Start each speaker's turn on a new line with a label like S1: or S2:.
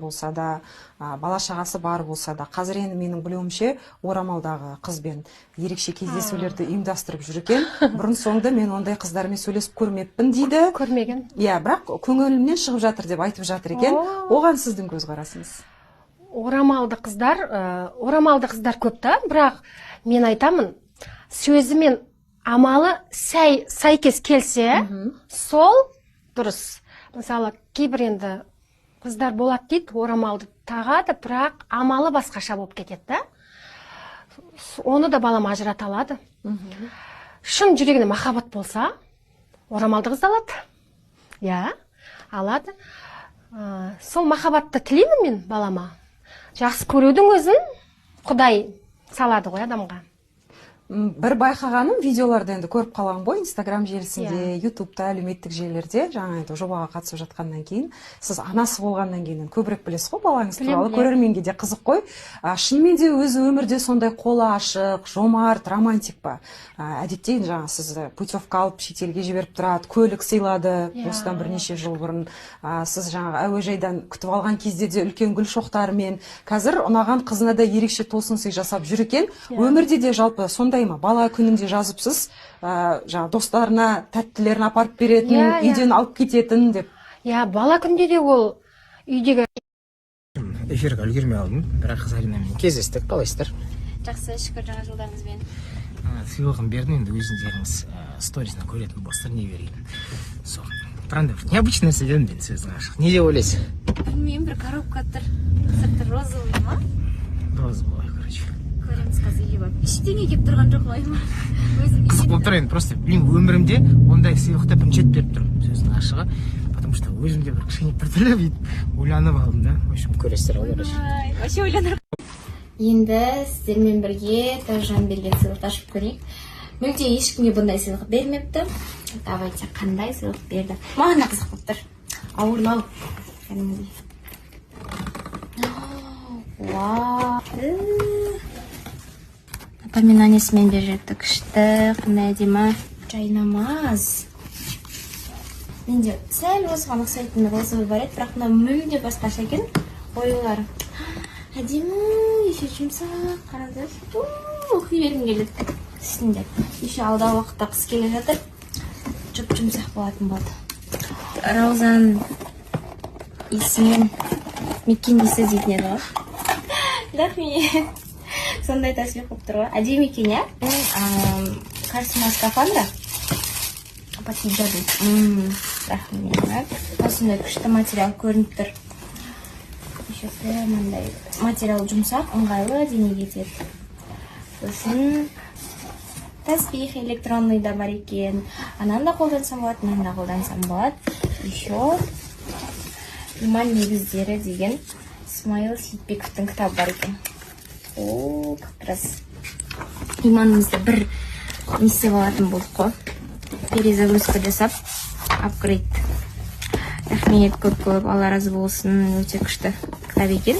S1: болса да, бала шағасы бар болса да, қазір енді менің білуімше орамалдағы қызбен ерекше кездесулерді ұйымдастырып жүр екен. Бұрын соңды мен ондай қыздармен сөйлесіп көрмеппін дейді.
S2: Көрмеген.
S1: Иә, бірақ көңілімнен шығып жатыр деп айтып жатыр екен. Оған сіздің көзқарасыңыз?
S2: Орамалды қыздар көп та, бірақ мен айтамын, сөзі мен амалы сәйкес келсе, сол дұрыс. Мысалы, кейбір енді қыздар болады дейді, орамалды тағады, бірақ амалы басқаша болып кетеді. Оны да балам ажырата алады. Шын жүрегіне махаббат болса, орамалды қыз алады. Иә, алады. Сол махаббатты тілеймін мен балама. Жақсы көрудің өзін Құдай салады ғой адамға.
S1: Бір байқағаным, видеоларды енді көріп қалған ғой, Инстаграм желісінде, Ютубта, әлеуметтік желілерде, жаңа енді жобаға қатысып жатқаннан кейін, сіз анасы болғаннан кейін көбірек білесіз ғой балаңыз туралы, көрерменге де қызық қой. Шынымен де өзі өмірде сондай қолы ашық, жомарт, романтик па? Әдетте жаңа сіз путевка алып шетелге жіберіп тұрады, көлік сыйлады, осыдан бірнеше жыл бұрын. Сіз жаңа әуежайдан күтіп алған кезде де үлкен гүл шоқтарымен, қазір ұнаған қызына да ерекше тосын сый жасап жүр екен. Өмірде де жалпы сондай ма? Бала күнінде жазыпсыз, жаңа достарына тәттілерін апарып беретін, үйден алып кететін деп.
S2: Иә, бала күнде де ол үйдегі
S3: эфирге үлгермей алдым, бірақ Заринамен кездестік. Қалайсыздар?
S4: Жақсы, шүкір, жаңа жылдарыңызбен.
S3: Сыйлығын бердім, енді өздеріңіз сторисінен көретін болсыздар, не берейін. Сол. Пранда необычный нәрсе дедім мен сөздің ашық. Не деп ойлайсыз?
S4: Білмеймін, бір коробка тұр. Сырты розовый ма?
S3: Розовый, короче.
S4: Көреміз қазір үйге барып. Ештеңе келіп тұрған жоқ қой ма?
S3: Қызық болып тұр енді, просто білмеймін, өмірімде ондай сыйлықты бірінші рет беріп тұрмын сөздің ашығы. Потому что өзімде бір кішкене біртүрлі бүйтіп ойланып алдым да. В общем, көресіздер ғой, короче.
S4: Вообще ойланып. Енді сіздермен бірге Тәжжан берген сыйлықты ашып көрейік. Мүлде ешкімге бұндай сыйлық бермепті. Давайте, қандай сыйлық берді? Маған да қызық болып тұр. Ауырлау. Вау. Напоминаниясымен беріп жатты, күшті, қандай әдемі. Жайнамаз. Менде сәл осыған ұқсайтын розовый бар еді, бірақ мына мүлде басқаша екен. Оюлары. Әдемі, еше жұмсақ, қараңыздар. Оқи бергім келеді. Үстінде. Еше алдағы уақытта қыс келе жатыр. Жұмсақ болатын болды. Раузан исімен мекендейсіз дейтін еді ғой. Рахмет. Сондай тәсбих болып тұр ғой. Әдемі екен, иә? Карсима скафандра. Патиджады. Рахмет. Осындай күшті материал көрініп тұр. Материал жұмсақ, ыңғайлы, денеге тиеді. Сосын тәсбих электронный да бар екен. Ананы да қолдансам болады, мынаны да қолдансам болады. Еще иман негіздері деген Смайыл Сейітбековтің кітабы бар екен. О, как раз иманымызды бір несе болатын болдық қой. Перезагрузка жасап, апгрейд. Рахмет көп-көп, Алла разы болсын, өте күшті кітап екен.